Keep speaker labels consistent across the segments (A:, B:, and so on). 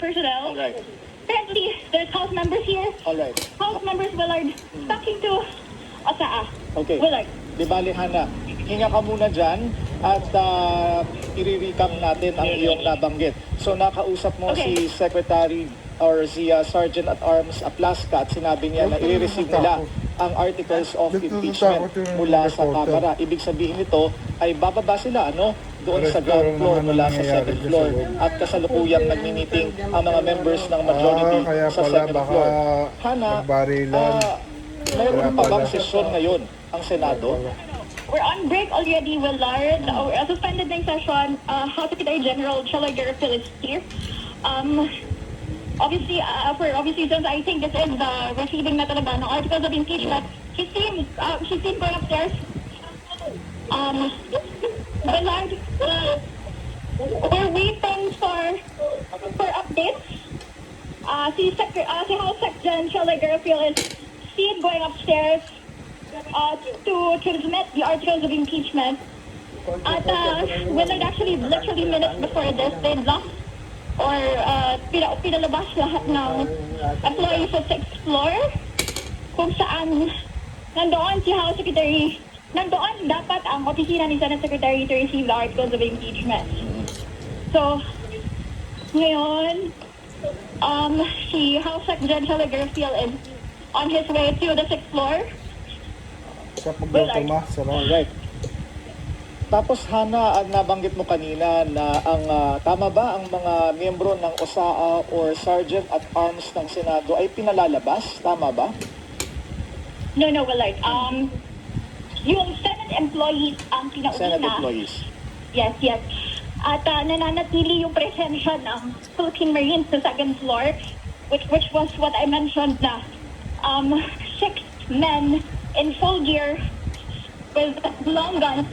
A: personnel.
B: All right.
A: Currently, there's House members here.
B: All right.
A: House members Willard talking to Osaa.
B: Okay.
A: Willard.
B: Di bali, Hana, hinga ka muna dyan at i-recap natin ang iyong nabanggit. So, nakausap mo
A: Okay.
B: si Secretary or si Sergeant at Arms Aplasca at sinabi niya na i-receive nila ang articles of impeachment mula sa Kamara. Ibig sabihin nito ay bababa sila, doon sa ground floor mula sa second floor at kasalukuyang nagmi-meeting ang mga members ng majority sa second floor. Hana, mayroon pa bang sesyon ngayon ang Senado?
A: We're on break already, Willard. Suspended na yung session. House Secretary General Chela Garfield is here. Obviously, for obvious reasons, I think this is the receiving na talaga ng articles of impeachment. She's seen going upstairs. Willard, we're waiting for updates. Si House Secretary Chela Garfield is seen going upstairs to transmit the articles of impeachment. At Willard actually literally minutes before this, they blocked or pinalabas lahat ng employees sa 6th floor kung saan nandoon si House Secretary, nandoon dapat ang opisina ni Senate Secretary to receive the articles of impeachment. So, ngayon, si House Secretary Chela Garfield is on his way to the 6th floor.
B: Alright. Tapos, Hana, nabanggit mo kanina na tama ba ang mga miyembro ng OSAA or Sergeant at Arms ng Senado ay pinalalabas? Tama ba?
A: No, Willard. Yung Senate employees ang pinauna.
B: Senate employees.
A: Yes. At nananatili yung presensya ng Philippine Marines sa second floor, which was what I mentioned na 6 men in full gear with long guns.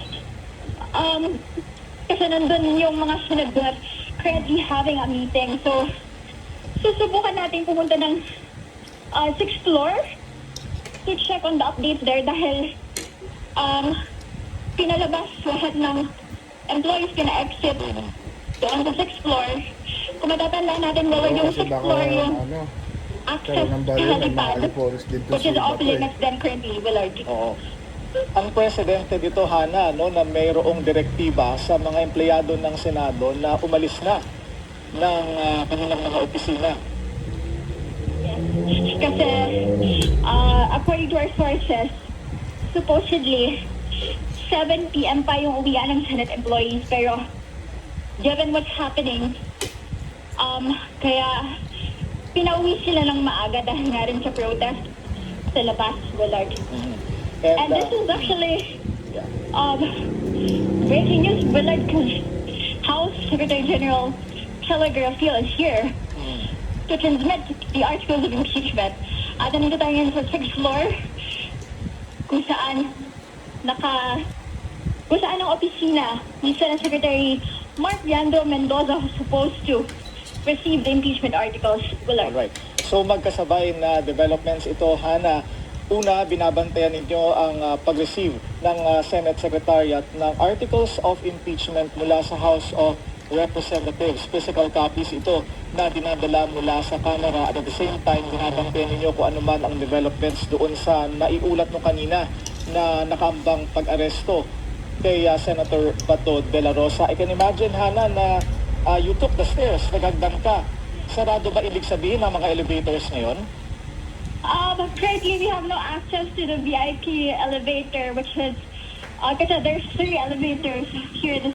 A: Kasi nandun yung mga senador currently having a meeting. So, susubukan natin pumunta ng 6th floor to check on the updates there dahil pinalabas lahat ng employees pina-exit doon sa 6th floor. Kung matatandaan natin, wala yung 6th floor yung access to helipad, which is off limits then currently, Willard.
B: Oo. Ang presidente dito, Hana, na mayroong direktiba sa mga empleyado ng Senado na umalis na ng kanilang mga opisina.
A: Yes. Kasi, according to our sources, supposedly, 7 p.m. pa yung uwian ng Senate employees. Pero, given what's happening, kaya pinauwi sila ng maaga dahil nga rin sa protest sa labas, Willard. And this is actually breaking news, Willard, because House Secretary General Chela Garfield is here to transmit the articles of impeachment. At nandito tayo ngayon sa 6th floor kung saan ang opisina ni Senate Secretary Mark Leandro Mendoza was supposed to receive the impeachment articles, Willard.
B: Alright. So magkasabay na developments ito, Hana. Una, binabantayan ninyo ang pag-receive ng Senate Secretariat ng Articles of Impeachment mula sa House of Representatives. Physical copies ito na dinadala mula sa Kamara at at the same time, binabantayan ninyo kung ano man ang developments doon sa naiulat mo kanina na nakambang pag-aresto kay Senator Bato de la Rosa. I can imagine, Hana, na you took the stairs, nagagdan ka. Sarado ba ibig sabihin ng mga elevators ngayon?
A: Currently, we have no access to the VIP elevator, which is, kasi there's 3 elevators here.